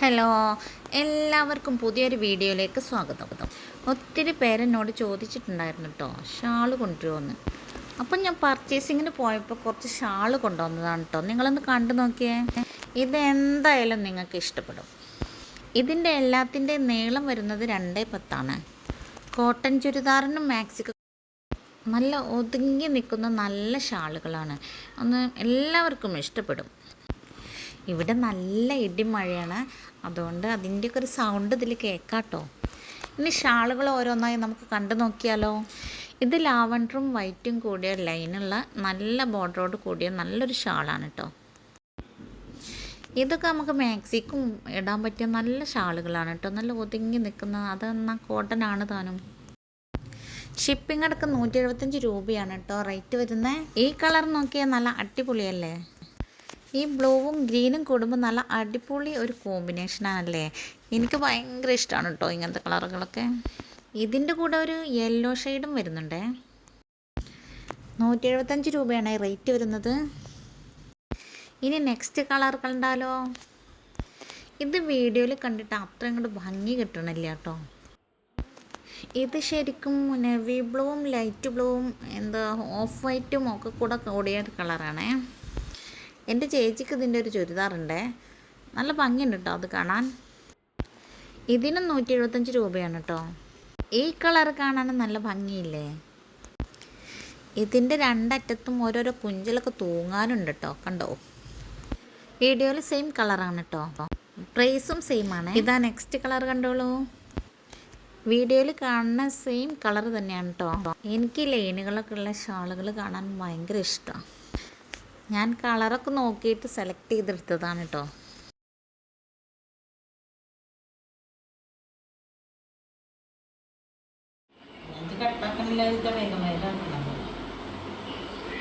Hello, എല്ലാവർക്കും പുതിയൊരു വീഡിയോയിലേക്ക് സ്വാഗതം. ഒത്തിരി പേരെന്നോട് ചോദിച്ചിട്ടുണ്ടായിരുന്നു കേട്ടോ, ഷാൾ കൊണ്ടുവരുമെന്ന്. അപ്പം ഞാൻ പർച്ചേസിങ്ങിന് പോയപ്പോൾ കുറച്ച് ഷാൾ കൊണ്ടുവന്നതാണ് കേട്ടോ. നിങ്ങളൊന്ന് കണ്ടു നോക്കിയേ. ഇതെന്തായാലും നിങ്ങൾക്ക് ഇഷ്ടപ്പെടും. ഇതിൻ്റെ എല്ലാത്തിൻ്റെ നീളം വരുന്നത് 2.10 കോട്ടൺ ചുരിദാറിനും മാക്സിക്കും നല്ല ഒതുങ്ങി നിൽക്കുന്ന നല്ല ഷാളുകളാണ്. ഒന്ന് എല്ലാവർക്കും ഇഷ്ടപ്പെടും. ഇവിടെ നല്ല ഇടിമഴയാണ്, അതുകൊണ്ട് അതിൻ്റെയൊക്കെ ഒരു സൗണ്ട് ഇതിൽ കേൾക്കാട്ടോ. ഇനി ഷാളുകൾ ഓരോന്നായി നമുക്ക് കണ്ടു നോക്കിയാലോ. ഇത് ലാവൻഡറും വൈറ്റും കൂടിയ ലൈനുള്ള നല്ല ബോർഡറോട് കൂടിയ നല്ലൊരു ഷാളാണ് കേട്ടോ. ഇതൊക്കെ നമുക്ക് മാക്സിക്കും ഇടാൻ പറ്റിയ നല്ല ഷാളുകളാണ് കേട്ടോ. നല്ല ഒതുങ്ങി നിൽക്കുന്ന, അതെന്നാൽ കോട്ടൺ ആണ് താനും. ഷിപ്പിംഗ് അടക്കം 175 രൂപയാണ് കേട്ടോ റേറ്റ് വരുന്നത്. ഈ കളർ നോക്കിയാൽ നല്ല അടിപൊളിയല്ലേ. ഈ ബ്ലൂവും ഗ്രീനും കൂടുമ്പോൾ നല്ല അടിപൊളി ഒരു കോമ്പിനേഷനാണല്ലേ. എനിക്ക് ഭയങ്കര ഇഷ്ടമാണ് കേട്ടോ ഇങ്ങനത്തെ കളറുകളൊക്കെ. ഇതിൻ്റെ കൂടെ ഒരു യെല്ലോ ഷെയ്ഡും വരുന്നുണ്ടേ. 175 രൂപയാണ് റേറ്റ് വരുന്നത്. ഇനി നെക്സ്റ്റ് കളർ കണ്ടാലോ. ഇത് വീഡിയോയിൽ കണ്ടിട്ട് അത്ര ഇങ്ങോട്ട് ഭംഗി കിട്ടണില്ല കേട്ടോ. ഇത് ശരിക്കും നെവി ബ്ലൂവും ലൈറ്റ് ബ്ലൂവും ഓഫ് വൈറ്റും ഒക്കെ കൂടെ കൂടിയ ഒരു കളറാണേ. എൻ്റെ ചേച്ചിക്ക് ഇതിൻ്റെ ഒരു ചുരിദാറുണ്ടേ, നല്ല ഭംഗിയുണ്ട് കേട്ടോ അത് കാണാൻ. ഇതിനും 175 രൂപയാണ് കേട്ടോ. ഈ കളർ കാണാനും നല്ല ഭംഗിയില്ലേ. ഇതിൻ്റെ രണ്ടറ്റത്തും ഓരോരോ കുഞ്ചലൊക്കെ തൂങ്ങാനുണ്ട് കേട്ടോ, കണ്ടോ. വീഡിയോയിൽ സെയിം കളറാണ് കേട്ടോ, പ്രൈസും സെയിം ആണ്. ഇതാ നെക്സ്റ്റ് കളർ കണ്ടോളൂ. വീഡിയോയിൽ കാണുന്ന സെയിം കളർ തന്നെയാണ് കേട്ടോ. എനിക്ക് ലൈനുകളൊക്കെ ഉള്ള ഷാളുകൾ കാണാൻ ഭയങ്കര ഇഷ്ടമാണ്. ഞാൻ കളറൊക്കെ നോക്കിയിട്ട് സെലക്ട് ചെയ്തെടുത്തതാണ് കേട്ടോ.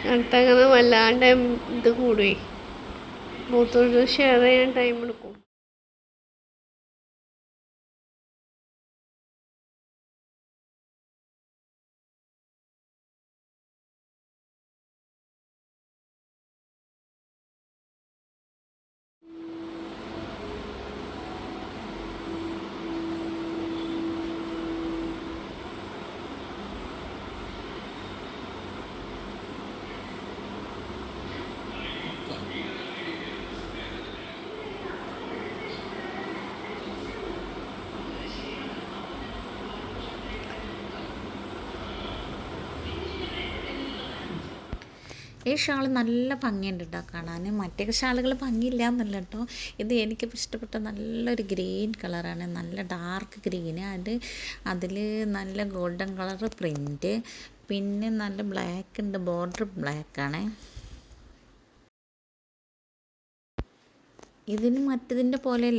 കട്ടങ്ങനെ വല്ലാണ്ട് ഇത് കൂടുകയെ മൂത്തൊരു ഷെയർ ചെയ്യാൻ ടൈം എടുക്കും. ഈ ഷാൾ നല്ല ഭംഗിയുണ്ട് കേട്ടോ കാണാൻ. മറ്റേ ഷാളുകൾ ഭംഗിയില്ല എന്നല്ല കേട്ടോ. ഇത് എനിക്ക് ഇഷ്ടപ്പെട്ട നല്ലൊരു ഗ്രീൻ കളറാണ്, നല്ല ഡാർക്ക് ഗ്രീന്. അതിൽ നല്ല ഗോൾഡൻ കളർ പ്രിൻറ്റ്, പിന്നെ നല്ല ബ്ലാക്ക് ഉണ്ട്, ബോർഡർ ബ്ലാക്കാണ്. ഇതിന് മറ്റതിൻ്റെ പോലെ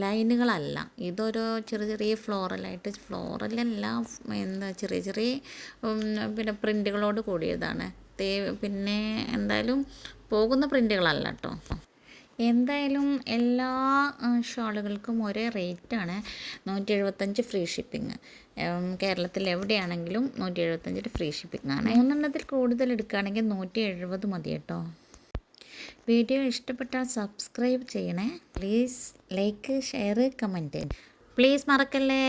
ലൈനുകളല്ല, ഇതൊരു ചെറിയ ചെറിയ ഫ്ലോറലല്ല, ചെറിയ ചെറിയ പിന്നെ പ്രിൻറ്റുകളോട് കൂടിയതാണ്. പിന്നെ എന്തായാലും പോകുന്ന പ്രിൻറ്റുകളല്ല കേട്ടോ. എന്തായാലും എല്ലാ ഷാളുകൾക്കും ഒരേ റേറ്റാണ്. 175 ഫ്രീ ഷിപ്പിംഗ്. കേരളത്തിൽ എവിടെയാണെങ്കിലും 175 ഫ്രീ ഷിപ്പിംഗ് ആണ്. 3 കൂടുതൽ എടുക്കുകയാണെങ്കിൽ 170 മതി കേട്ടോ. വീഡിയോ ഇഷ്ടപ്പെട്ടാൽ സബ്സ്ക്രൈബ് ചെയ്യണേ please. Like, share, comment please മറക്കല്ലേ.